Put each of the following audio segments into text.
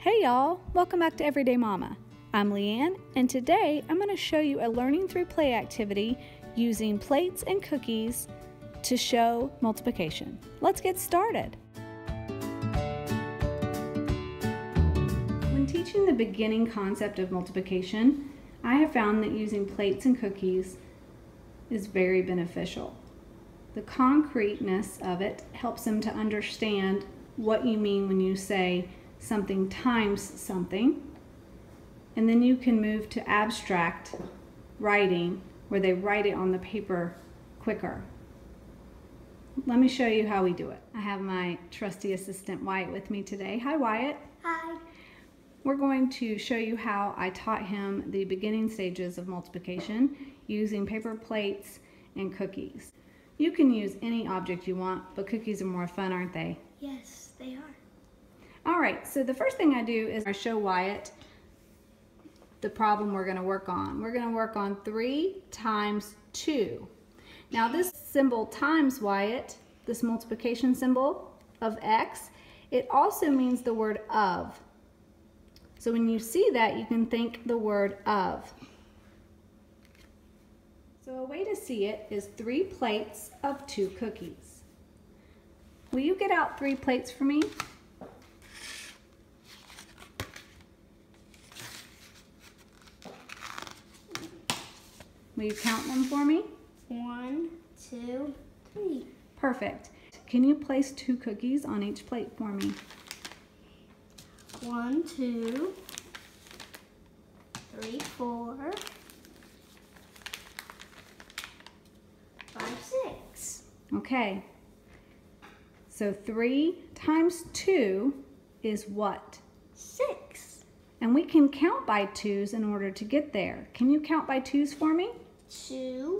Hey y'all, welcome back to Everyday Mama. I'm Leanne, and today I'm going to show you a learning through play activity using plates and cookies to show multiplication. Let's get started. When teaching the beginning concept of multiplication, I have found that using plates and cookies is very beneficial. The concreteness of it helps them to understand what you mean when you say something times something, and then you can move to abstract writing where they write it on the paper quicker. Let me show you how we do it. I have my trusty assistant Wyatt with me today. Hi Wyatt. Hi. We're going to show you how I taught him the beginning stages of multiplication using paper plates and cookies. You can use any object you want, but cookies are more fun, aren't they? Yes, they are. All right, so the first thing I do is I show Wyatt the problem we're going to work on. We're going to work on 3 times 2. Now this symbol times, Wyatt, this multiplication symbol of X, it also means the word of. So when you see that, you can think the word of. So a way to see it is 3 plates of 2 cookies. Will you get out 3 plates for me? Will you count them for me? 1, 2, 3. Perfect. Can you place 2 cookies on each plate for me? 1, 2, 3, 4, 5, 6. Okay. So 3 times 2 is what? 6. And we can count by 2s in order to get there. Can you count by 2s for me? 2,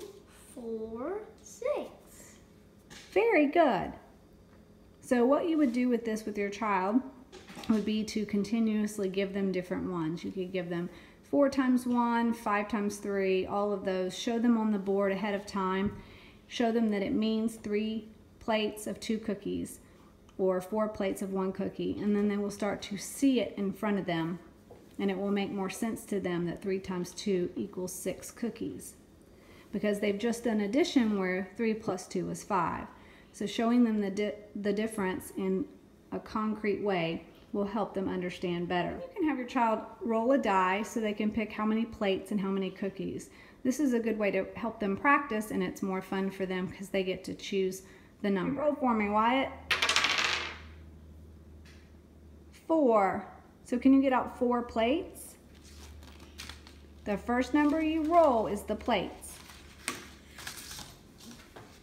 4, 6. Very good. So what you would do with this with your child would be to continuously give them different ones. You could give them 4 times 1, 5 times 3, all of those. Show them on the board ahead of time. Show them that it means 3 plates of 2 cookies or 4 plates of 1 cookie, and then they will start to see it in front of them, and it will make more sense to them that 3 times 2 equals 6 cookies, because they've just done addition where 3 plus 2 is 5. So showing them the difference in a concrete way will help them understand better. You can have your child roll a die so they can pick how many plates and how many cookies. This is a good way to help them practice, and it's more fun for them because they get to choose the number. Roll for me, Wyatt. 4. So can you get out 4 plates? The first number you roll is the plates.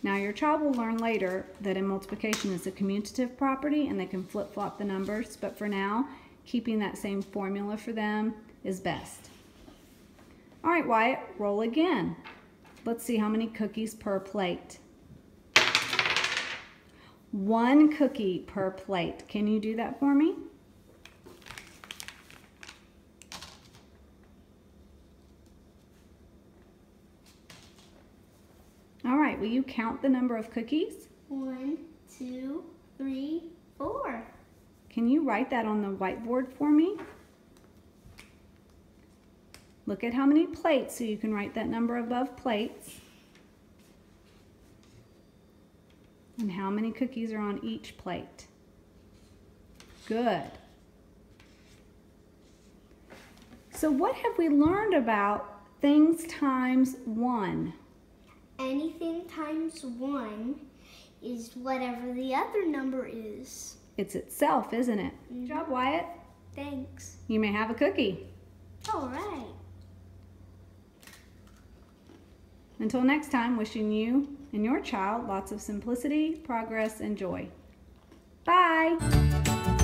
Now your child will learn later that in multiplication is a commutative property and they can flip-flop the numbers, but for now, keeping that same formula for them is best. All right, Wyatt, roll again. Let's see how many cookies per plate. 1 cookie per plate. Can you do that for me? All right, will you count the number of cookies? 1, 2, 3, 4. Can you write that on the whiteboard for me? Look at how many plates so you can write that number above plates. And how many cookies are on each plate. Good. So what have we learned about things times 1? Anything times 1 is whatever the other number is. It's itself, isn't it? Good job, Wyatt. Thanks. You may have a cookie. All right. Until next time, wishing you and your child lots of simplicity, progress, and joy. Bye!